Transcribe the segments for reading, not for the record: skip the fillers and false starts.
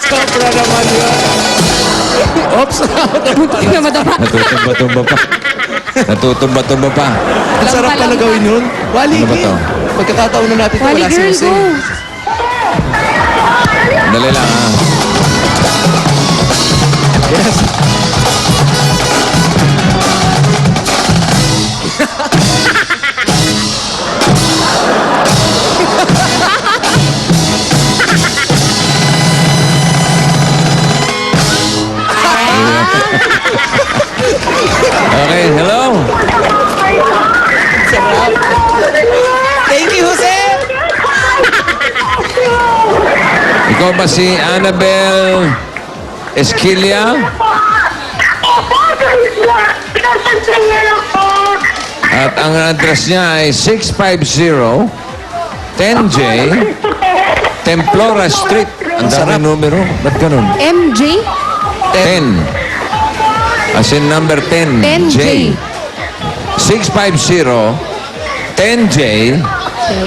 Sobra naman yun. Oops. Muntik na madapa. Natutumba-tumba pa. Natutumba-tumba pa. Ang sarap pala gawin yun. Wali, Ano ba to? Pagkakataon na natin ito, Wally wala girl, sing-sing. go. Dali lang, ha? Yes. Okay, hello? Sarap. Thank you, Jose. Ikaw ba si Annabel Esquilia? At ang address niya ay 650 10J Templora Street. Ang dami numero. Ba't ganun? MJ? 10. As in number 10. 10J. 650 10J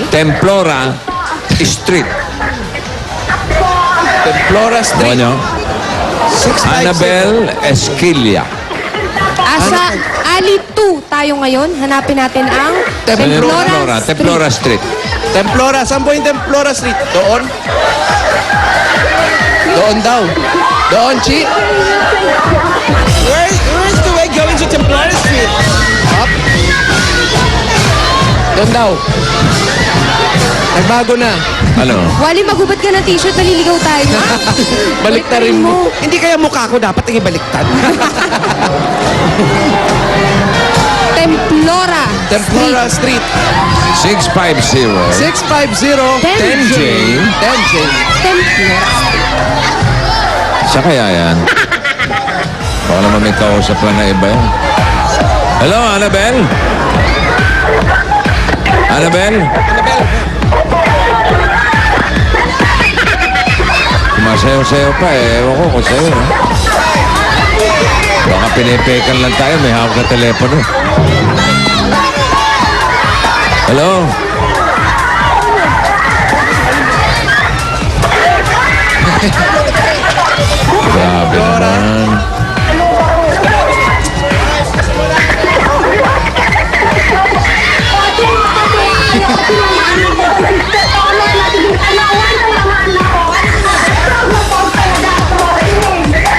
Templora Street. Templora Ano Street. nyo? 656. Annabel Esquilia. Asa Ali 2 tayo ngayon. Hanapin natin ang Templora. Street. Templora Street. Templora. Saan po yung Templora Street? Doon? Doon daw. Doon, Chi. Where's the way going to Templora Street? Up. Doon daw. Nagbago na. Ano? Wally, magubad ka ng t-shirt. Naliligaw tayo. Baliktarin mo. Hindi kaya mukha ko dapat ibaliktad. Templora. Templora Street. 650 650 10J. 10J. Templora. Siya kaya yan? Baka naman may kausap lang na iba yan. Hello, Annabel? Annabel? Sumasayaw-sayaw pa eh. Ewan ko kung sa'yo. No? Baka pinipekan lang tayo. May hawak na telepono. Hello? Grabe naman.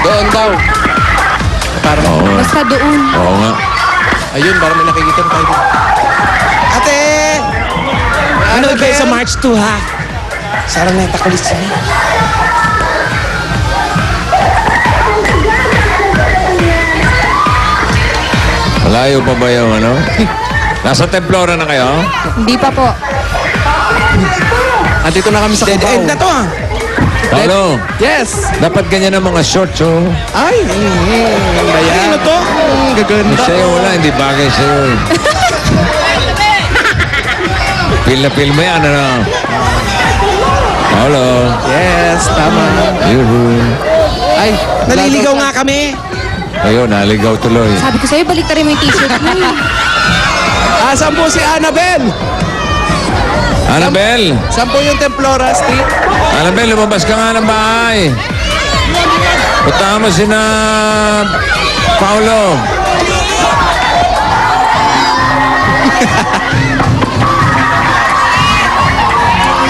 Doon daw. Para Oo. Basta doon. Oo nga. Ayun, para may nakikita tayo. Ate! Ano kayo sa March 2, ha? Sarang na yung takulis niya. Malayo pa ba yung ano? Nasa Templora na kayo? Hindi pa po. Andito na kami sa Cubao. Dead end na to, ha? Paolo, Yes! dapat ganyan ang mga shorts, oh. Ay! Ganda yan. Ano to? Gaganda. Sa'yo wala, hindi bagay sa'yo. eh. Feel na feel mo yan, ano? Paolo. Yes, tama. Yuhu. Ay, naliligaw nga kami. Ayun, naligaw tuloy. Sabi ko sa'yo, baliktarin mo yung t-shirt mo. Saan po si Annabel? Annabel! Saan po yung Templora Street? Annabel, lumabas ka nga ng bahay. Puntahan mo sina Paolo.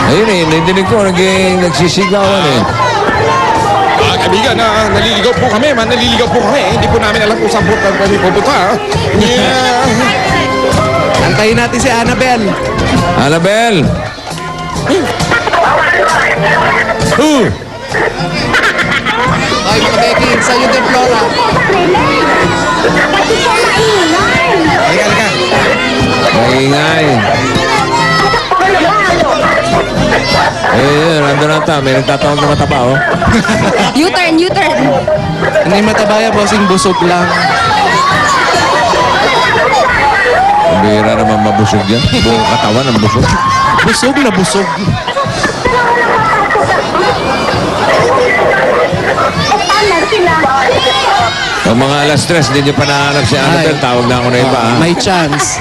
Ayun eh, nadinig ko, nagsisigawan eh. Kaibigan, naliligaw po kami, naliligaw po kami. Hindi po namin alam kung saan po kami pupunta. Yeah. Antayin natin si Annabel. Annabel! Ay, mga Becky, saan yung Templora? Halika, halika. Maingay. Eh, nandun na ta. May nagtatawag na mataba, oh. U-turn, U-turn. Hindi matabaya, bossing busog lang. Ang bihira naman mabusog yan. Buong katawan ang busog. Busog na busog. Pag mga alas 3, hindi nyo pa nahanap si Annabel. Ay. Tawag na ako na iba, ha? May chance.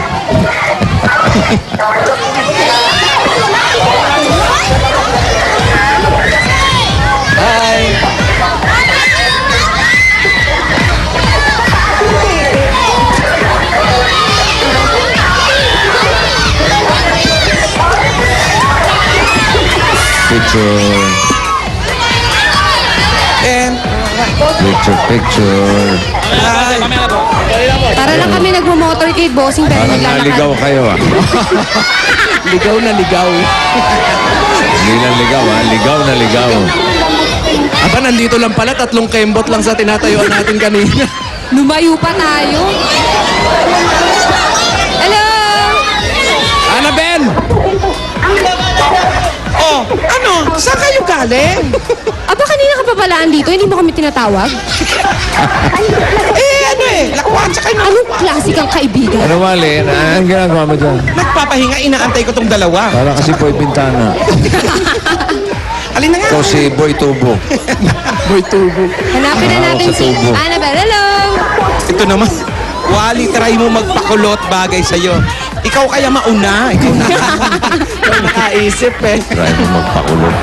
picture. And, Picture. ay, Para lang kami nagmo-motorcade, bossing, pero Parang naligaw naglalakad. kayo ah. ligaw na ligaw. Hindi lang ligaw ah. Ligaw na ligaw. Aba, nandito lang pala, 3 kembot lang sa tinatayuan natin kanina. Lumayo pa tayo. Hello! Annabel! Oh, ano? Saan kayo galing? Aba, kanina ka pa palaan dito? Hindi mo kami tinatawag? Ano lakwat sa kayo. Anong klase kang kaibigan? Ano Mali? Anong ginagawa mo dyan? Nagpapahinga, inaantay ko tong dalawa. Para kasi Boy Pintana. Alin na nga? Ikaw si Boy Tubo. Boy Tubo. Hanapin na Ako natin sa si tubo. Annabelle. Hello! Ito naman. Wally, try mo magpakulot bagay sa'yo. Ikaw kaya mauna. Ikaw na. Ikaw nakaisip eh. Try mo magpakulot.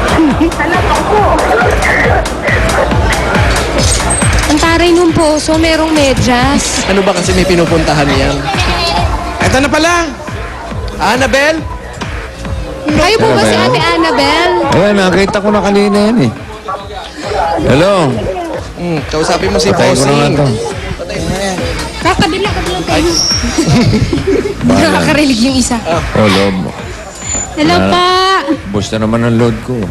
Ang taray nung poso, merong medyas. Ano ba kasi may pinupuntahan yan? Ito na pala. Annabel? Kayo po ba si Annabelle? Ate Annabelle? Ayan, nakita ko na kanina yan eh. Hello? Kausapin mo si Patayin ko na nga Bossing. to. Kakabila tayo. Nakakarilig yung isa. Oh, loob. Hello po. Busta naman ang load ko.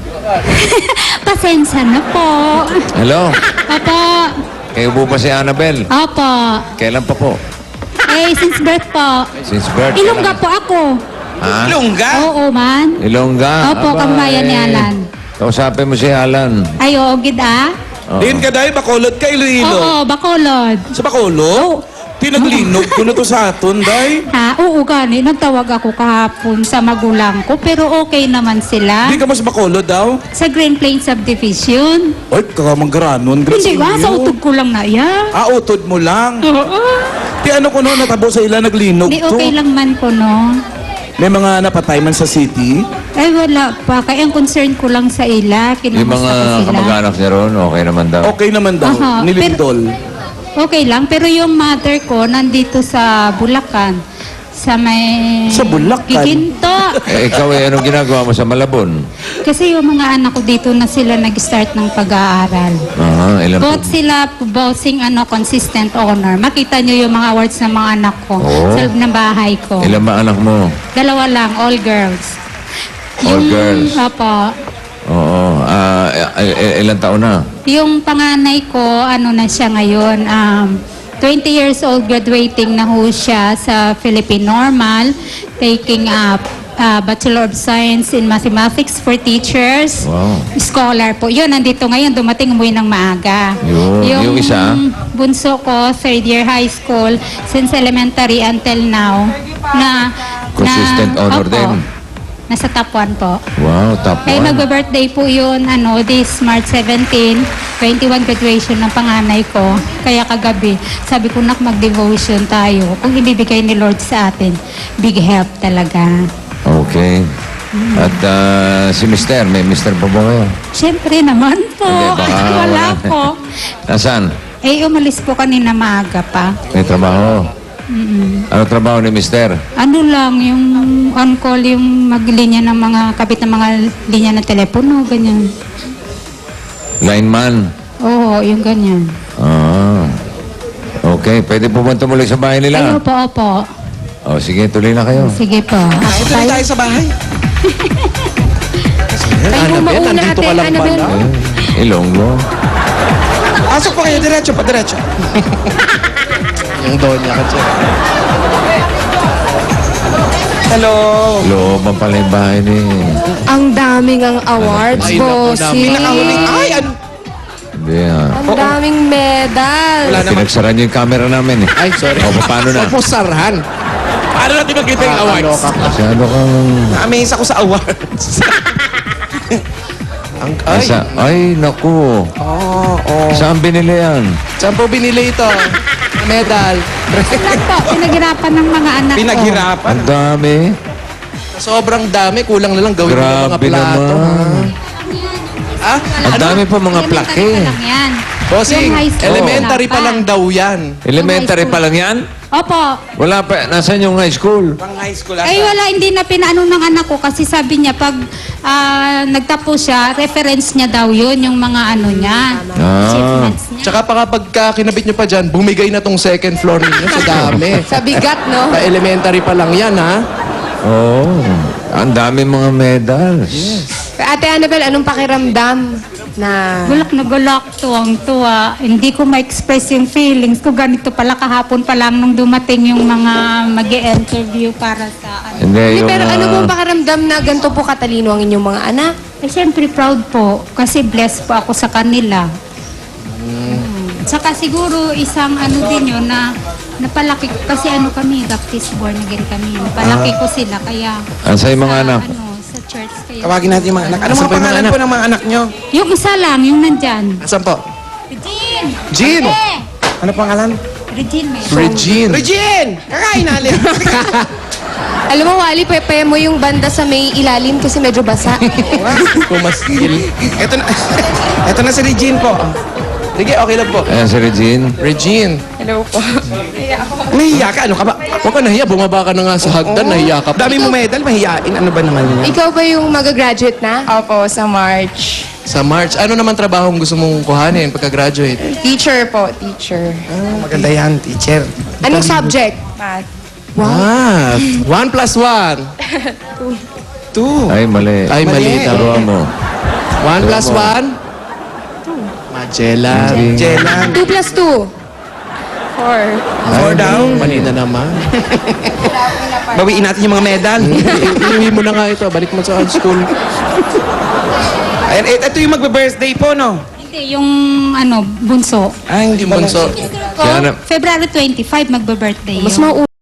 Pasensya na po. Hello? Opo. Kayo po ba si Annabel? Opo. Kailan pa po? Since birth po. Since birth? Ilongga po ako. Ha? Lungga? Oo man. Ilongga? Opo, Aba, kabayan ni Alan. Kausapin mo si Alan. Ay, oo, gid ah. Oo. Din ka dahil Bacolod ka, Iloilo. Oo, Bacolod. Sa Bacolod? Pinaglinog ko na to sa aton, day. Ha, oo gani. Nagtawag ako kahapon sa magulang ko, pero okay naman sila. Hindi ka mas Bacolod daw? Sa Green Plains Subdivision. Ay, kakamanggranon. Hindi ba? Sa utog ko lang na iya. Utod mo lang. Oo. Di ano ko no, natabo sa ila naglinog Di to. okay lang man ko, no? May mga napatay man sa city. Ay, wala pa. Kaya ang concern ko lang sa ila. Yung Kinamusta mga ko sila. kamag-anak niya ron, okay naman daw. Okay naman daw. Aha, Nilindol. Okay lang, pero yung mother ko nandito sa Bulacan. Sa may... Sa Bulacan? Giginto. Ikaw anong ginagawa mo sa Malabon? Kasi yung mga anak ko dito na sila nag-start ng pag-aaral. Aha, ilan po? Both sila bossing consistent honor. Makita nyo yung mga awards ng mga anak ko Oo. sa loob ng bahay ko. Ilan ba anak mo? 2 lang, all girls. All girls? Opo. Oo. Ilan taon na? Yung panganay ko, na siya ngayon, 20 years old, graduating na ho siya sa Philippine Normal, taking up Bachelor of Science in Mathematics for Teachers. Wow. Scholar po. Yun, nandito ngayon, dumating umuwi ng maaga. Yung isa? Bunso ko, 3rd year high school, since elementary until now, Consistent honor Opo. din. Nasa top 1 po. Wow, top Kaya 1. magbe-birthday po yun, this March 17, 21 graduation ng panganay ko. Kaya kagabi, sabi ko, nak, mag-devotion tayo. Kung ibibigay ni Lord sa atin, big help talaga. Okay. At si Mister, may Mister pa ba kayo? Siyempre naman po. Hindi, baka Wala po. Nasaan? Umalis po kanina maaga pa. May trabaho. Ano trabaho ni Mister? Ano lang, yung on-call, yung maglinya ng mga, kapit ng mga linya ng telepono, ganyan. Lineman. Oo, yung ganyan. Okay, pwede po ba tumuloy sa bahay Ay, nila? opo. Oh, sige, tuloy na kayo. Sige po. Ito na tayo sa bahay. Kayo po mauna, nandito Ate ka lang Annabelle. pala. Ilonggo. Pasok po kayo, diretso pa, diretso. Yung donya ka dyan. Hello. Looban pala yung bahay ni... Ang daming ang awards, Ay, naku, bossing. pinakahuling. Ay, ano? Hindi ah. Ang daming medal. Wala naman. Pinagsara niyo yung camera namin eh. Ay, sorry. O, paano na? Huwag mo sarhan. Paano natin magkita yung awards? Masyado kang... Na-amaze ako sa awards. Ay, naku. Saan binili yan? Saan po binili ito? Medal. Lang po, pinaghirapan ng mga anak ko. Pinaghirapan. Ang dami. Sobrang dami. Kulang na lang gawin mo ng mga Grabe plato. naman. Ah? Ang dami po mga plaque. Elementary pa lang yan. Bossing, Yung high school, elementary wala pa lang daw yan. Elementary pa lang yan? Opo. Wala pa. Nasaan yung high school? Pang high school Ay wala, hindi na pinaano ng anak ko kasi sabi niya pag nagtapos siya, reference niya daw yun, yung mga ano niya, achievements niya. Tsaka pagka kinabit nyo pa dyan, bumigay na tong second floor ninyo sa dami. Sa bigat, no? Pa elementary pa lang yan, ha? Oo. Ang dami mga medals. Ate Annabel, anong pakiramdam na... Gulak na gulak, tuwang-tuwa. Hindi ko ma-express yung feelings ko. Ganito pala kahapon pa lang nung dumating yung mga mag-e-interview para sa ano. Hindi, yung, Pero ano pong pakiramdam na ganito po katalino ang inyong mga anak? Eh, syempre proud po kasi blessed po ako sa kanila. Saka siguro isang ano din yun na napalaki ko kasi ano kami, Baptist born again kami. Napalaki ko sila kaya Asa yung mga anak? ano, sa church kaya. Tawagin natin yung mga anak. Ano Asan mga po yung mga pangalan anak? po ng mga anak nyo? Yung isa lang, yung nandyan. Asan po? Regine! Jean! Eh! Ano pangalan? Regine may. Regine! Regine! Kakain natin! Alam mo, Wally, pepe mo yung banda sa may ilalim kasi medyo basa. Kumaskil. Ito na si Regine po. Sige, okay lang po. Ayan si Regine. Regine. Hello po. Nahiya ka? Ano ka ba? Huwag ka nahiya. Bumaba ka na nga sa hagdan. Nahiya ka pa. Dami mo medal. Mahiyain. Ano ba naman yun? Ikaw ba yung mag-graduate na? Opo, sa March. Sa March. Ano naman trabaho gusto mong kuhanin pagka-graduate? Teacher po, teacher. Maganda yan, teacher. Anong subject? Math. Wow. 1 plus 1. 2. Ay, mali. Ay, mali. Turuan mo. 1 plus 1? Magellan. Magellan. 2 plus 2. 4 daw? Mali na naman. Bawiin natin yung mga medal. Iuwi mo na nga ito. Balik mo sa school. Ayan, ito yung magbe-birthday po, no? Hindi, yung ano, bunso. Ay, hindi bunso. Kaya na- February 25, magbe-birthday Mas yun. mau